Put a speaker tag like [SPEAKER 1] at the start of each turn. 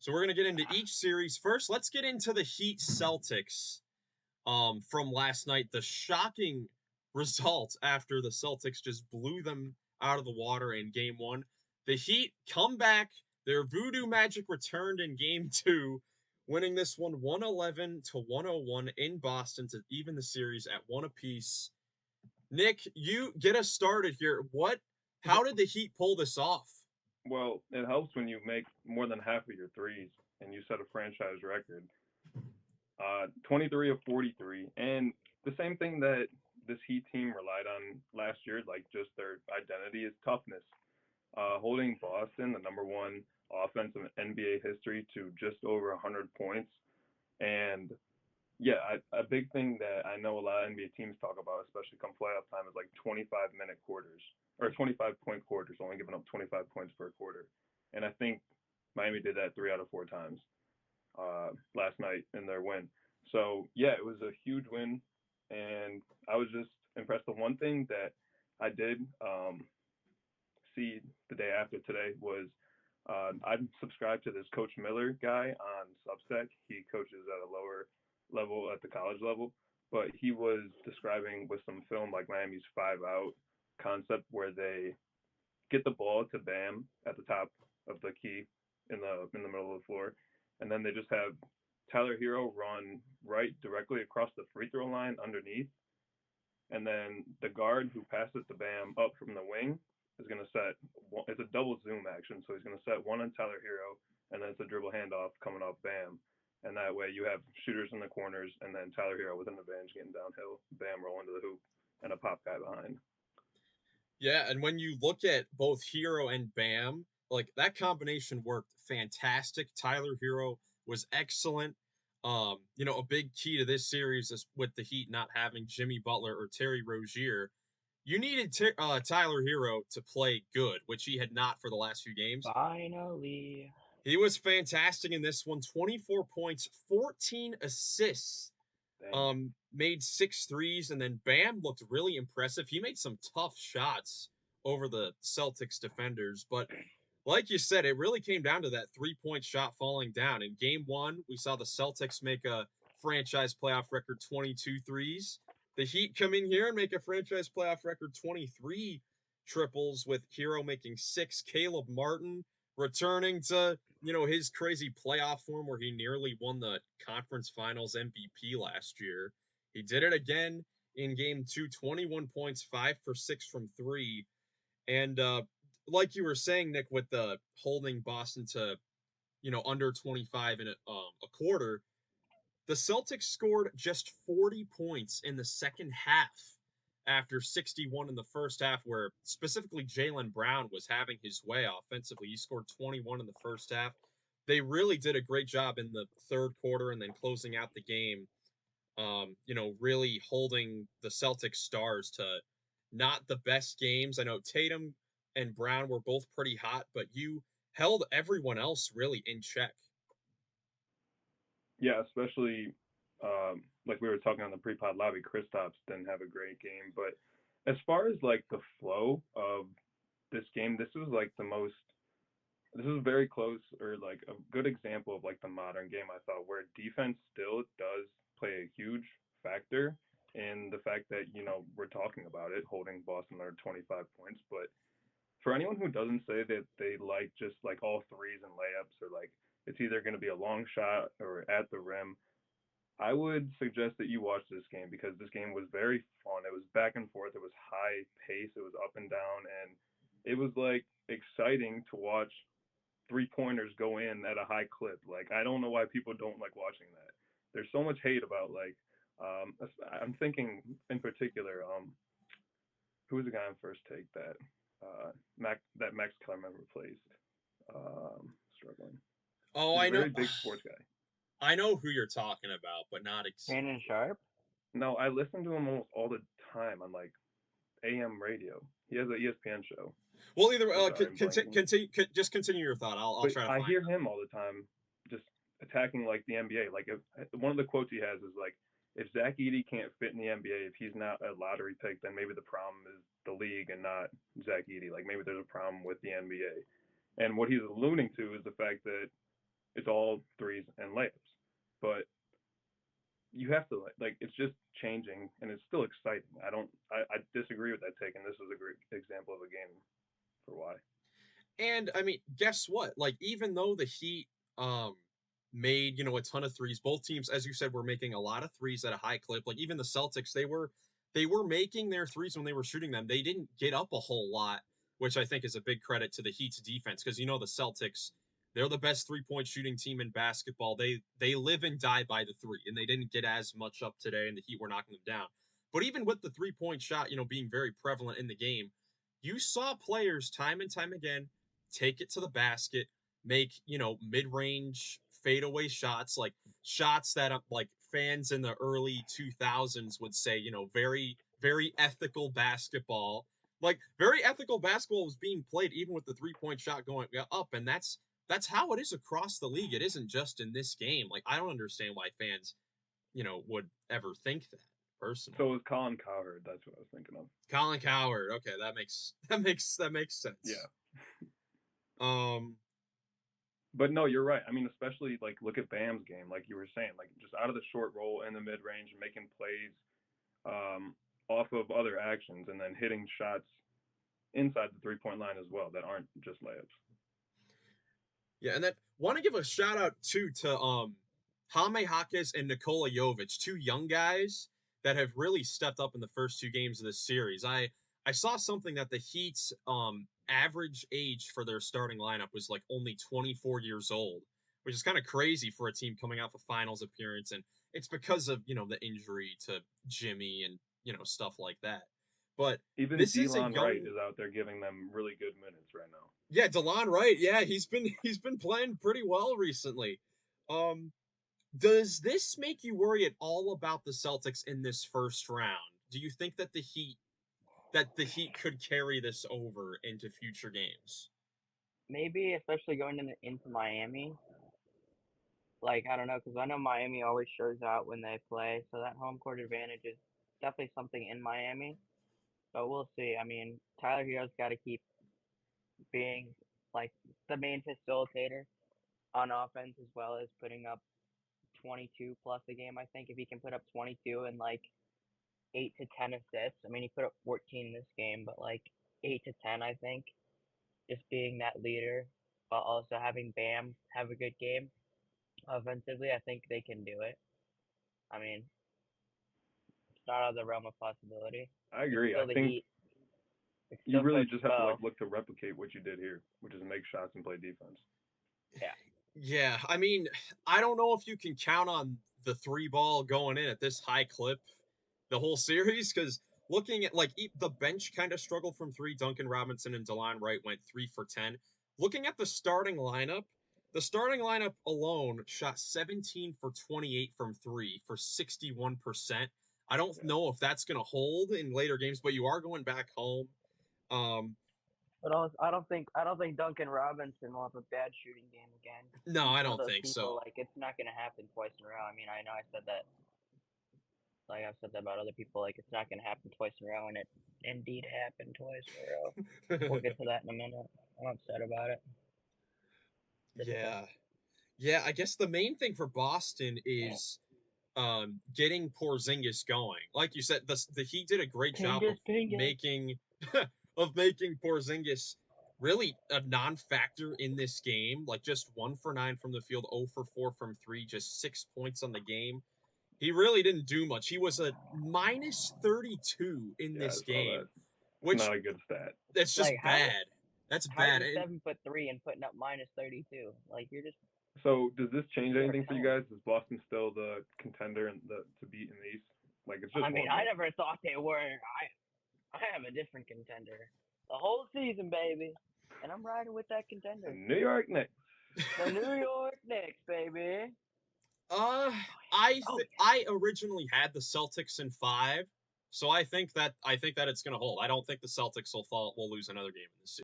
[SPEAKER 1] So we're going to get into each series. First, let's get into the Heat Celtics from last night. The shocking result after the Celtics just blew them out of the water in game one. The Heat come back. Their voodoo magic returned in game two, winning this one 111 to 101 in Boston to even the series at one apiece. Nick, you get us started here. How did the Heat pull this off?
[SPEAKER 2] Well, it helps when you make more than half of your threes and you set a franchise record. 23 of 43. And the same thing that this Heat team relied on last year, like just their identity, is toughness. Holding Boston, the number one offense in NBA history, to just over 100 points. And yeah, a big thing that I know a lot of NBA teams talk about, especially come playoff time, is like 25-minute quarters or 25-point quarters, only giving up 25 points per quarter. And I think Miami did that 3 out of 4 times last night in their win. So yeah, it was a huge win, and I was just impressed. The one thing that I did see the day after today was I'm subscribed to this Coach Miller guy on Substack. He coaches at a lower level at the college level, but he was describing with some film like Miami's 5 out concept where they get the ball to Bam at the top of the key in the middle of the floor, and then they just have Tyler Hero run right directly across the free throw line underneath, and then the guard who passes to Bam up from the wing is going to set. It's a double zoom action, so he's going to set one on Tyler Hero, and then it's a dribble handoff coming off Bam, and that way you have shooters in the corners, and then Tyler Hero with an advantage getting downhill, Bam rolling to the hoop, and a pop guy behind.
[SPEAKER 1] Yeah, and when you look at both Hero and Bam, like that combination worked fantastic. Tyler Hero was excellent. A big key to this series is with the Heat not having Jimmy Butler or Terry Rozier. You needed Tyler Hero to play good, which he had not for the last few games.
[SPEAKER 3] Finally.
[SPEAKER 1] He was fantastic in this one, 24 points, 14 assists,
[SPEAKER 2] Dang.
[SPEAKER 1] made six threes, and then Bam looked really impressive. He made some tough shots over the Celtics defenders, but like you said, it really came down to that 3-point shot falling down. In game one, we saw the Celtics make a franchise playoff record 22 threes. The Heat come in here and make a franchise playoff record 23 triples with Hero making six. Caleb Martin returning to, his crazy playoff form where he nearly won the conference finals MVP last year. He did it again in game two, 21 points, 5 for 6 from three. And like you were saying, Nick, with the holding Boston to, under 25 in a quarter, the Celtics scored just 40 points in the second half after 61 in the first half, where specifically Jaylen Brown was having his way offensively. He scored 21 in the first half. They really did a great job in the third quarter and then closing out the game, really holding the Celtics stars to not the best games. I know Tatum and Brown were both pretty hot, but you held everyone else really in check.
[SPEAKER 2] Yeah, especially like we were talking on the pre-pod lobby, Kristaps didn't have a great game, but as far as like the flow of this game, this was like the most. This was very close, or like a good example of like the modern game. I thought where defense still does play a huge factor in the fact that we're talking about it, holding Boston under 25 points, but for anyone who doesn't say that they like just like all threes and layups or like it's either going to be a long shot or at the rim, I would suggest that you watch this game because this game was very fun. It was back and forth. It was high pace. It was up and down, and it was like exciting to watch three pointers go in at a high clip. Like I don't know why people don't like watching that. There's so much hate about like I'm thinking in particular who was the guy on First Take that Max Kellerman replaced? Struggling.
[SPEAKER 1] Oh,
[SPEAKER 2] He's a
[SPEAKER 1] I know.
[SPEAKER 2] very big sports guy.
[SPEAKER 1] I know who you're talking about, but not
[SPEAKER 3] Shannon Sharp?
[SPEAKER 2] No, I listen to him almost all the time on like AM radio. He has an ESPN show.
[SPEAKER 1] well. Either
[SPEAKER 2] I'm sorry, I'm blanking.
[SPEAKER 1] just continue your thought. I'll
[SPEAKER 2] But
[SPEAKER 1] try to
[SPEAKER 2] I
[SPEAKER 1] find
[SPEAKER 2] hear him all the time, just attacking like the NBA. Like if one of the quotes he has is like, "If Zach Edey can't fit in the NBA, if he's not a lottery pick, then maybe the problem is the league and not Zach Edey. Like maybe there's a problem with the NBA." And what he's alluding to is the fact that it's all threes and layups. But you have to like it's just changing and it's still exciting. I disagree with that take, and this is a great example of a game for why.
[SPEAKER 1] And I mean, guess what? Like, even though the Heat made, a ton of threes, both teams, as you said, were making a lot of threes at a high clip. Like even the Celtics, they were making their threes when they were shooting them. They didn't get up a whole lot, which I think is a big credit to the Heat's defense, because the Celtics, they're the best three-point shooting team in basketball. They live and die by the three, and they didn't get as much up today, and the Heat were knocking them down. But even with the three-point shot, being very prevalent in the game, you saw players time and time again take it to the basket, make, mid-range fadeaway shots, like shots that like fans in the early 2000s would say, very very ethical basketball. Like very ethical basketball was being played even with the three-point shot going up, and that's how it is across the league. It isn't just in this game. Like I don't understand why fans, would ever think that personally.
[SPEAKER 2] So it was Colin Cowherd. That's what I was thinking of.
[SPEAKER 1] Colin Cowherd. Okay, that makes sense.
[SPEAKER 2] Yeah.
[SPEAKER 1] Um,
[SPEAKER 2] But no, you're right. I mean, especially like look at Bam's game, like you were saying, like just out of the short roll in the mid range, making plays off of other actions, and then hitting shots inside the 3 point line as well that aren't just layups.
[SPEAKER 1] Yeah, and then want to give a shout out too to Jaime Jaquez and Nikola Jovic, two young guys that have really stepped up in the first two games of this series. I saw something that the Heat's average age for their starting lineup was like only 24 years old, which is kind of crazy for a team coming off a finals appearance, and it's because of, the injury to Jimmy and, stuff like that. But
[SPEAKER 2] Even
[SPEAKER 1] this is a
[SPEAKER 2] Delon Wright
[SPEAKER 1] young
[SPEAKER 2] is out there giving them really good minutes right now.
[SPEAKER 1] Yeah, DeLon Wright. Yeah, he's been playing pretty well recently. Um, does this make you worry at all about the Celtics in this first round? Do you think that the Heat could carry this over into future games?
[SPEAKER 3] Maybe, especially going into Miami. Like, I don't know, because I know Miami always shows out when they play, so that home court advantage is definitely something in Miami. But we'll see. I mean, Tyler Hero's got to keep being like the main facilitator on offense, as well as putting up 22 plus a game. I think if he can put up 22 and like 8 to 10 assists. I mean, he put up 14 this game, but like 8 to 10, I think. Just being that leader, but also having Bam have a good game offensively, I think they can do it. I mean, it's not out of the realm of possibility.
[SPEAKER 2] I
[SPEAKER 3] It's
[SPEAKER 2] agree. I
[SPEAKER 3] still the
[SPEAKER 2] think
[SPEAKER 3] Heat. It's
[SPEAKER 2] you
[SPEAKER 3] still
[SPEAKER 2] really
[SPEAKER 3] Coach
[SPEAKER 2] just have to like
[SPEAKER 3] Spo.
[SPEAKER 2] look to replicate what you did here, which is make shots and play defense.
[SPEAKER 3] Yeah.
[SPEAKER 1] Yeah, I mean, I don't know if you can count on the three ball going in at this high clip the whole series, because looking at like the bench kind of struggled from three. Duncan Robinson and DeLon Wright went 3 for 10. Looking at the starting lineup alone shot 17 for 28 from three for 61%. I don't
[SPEAKER 2] Yeah.
[SPEAKER 1] know if that's going to hold in later games, but you are going back home. Um,
[SPEAKER 3] But also, I don't think Duncan Robinson will have a bad shooting game again.
[SPEAKER 1] no,
[SPEAKER 3] He's
[SPEAKER 1] I
[SPEAKER 3] one of
[SPEAKER 1] don't
[SPEAKER 3] those
[SPEAKER 1] think
[SPEAKER 3] people,
[SPEAKER 1] so.
[SPEAKER 3] like, it's not gonna happen twice in a row. I mean, I know I said that, like I've said that about other people, like it's not gonna happen twice in a row, and it indeed happened twice in a row. We'll get to that in a minute. I'm upset about it. Typical.
[SPEAKER 1] Yeah. Yeah, I guess the main thing for Boston is getting Porzingis going. Like you said, the Heat did a great job of
[SPEAKER 3] Pingus.
[SPEAKER 1] making making Porzingis really a non-factor in this game. Like just 1 for 9 from the field, 0 for 4 from three, just 6 points on the game. He really didn't do much. He was a minus 32 in
[SPEAKER 2] Yeah, I
[SPEAKER 1] this
[SPEAKER 2] saw that.
[SPEAKER 1] game,
[SPEAKER 2] It's
[SPEAKER 1] which
[SPEAKER 2] not a good stat.
[SPEAKER 1] that's just
[SPEAKER 3] Like
[SPEAKER 1] bad. That's
[SPEAKER 3] how are
[SPEAKER 1] bad.
[SPEAKER 3] you
[SPEAKER 1] And
[SPEAKER 3] 7'3" and putting up minus 32? Like you're just
[SPEAKER 2] So does this change
[SPEAKER 3] you're
[SPEAKER 2] anything for you
[SPEAKER 3] hell.
[SPEAKER 2] guys? Is Boston still the contender and the to beat in the East? Like it's just
[SPEAKER 3] I mean,
[SPEAKER 2] one
[SPEAKER 3] I
[SPEAKER 2] game.
[SPEAKER 3] never thought they were. I am a different contender. The whole season, baby, and I'm riding with that
[SPEAKER 2] The
[SPEAKER 3] contender.
[SPEAKER 2] New York Knicks.
[SPEAKER 3] The New York Knicks, baby.
[SPEAKER 1] Uh,
[SPEAKER 3] Oh yeah.
[SPEAKER 1] I originally had the Celtics in 5, so I think that it's gonna hold. I don't think the Celtics will lose another game in this series.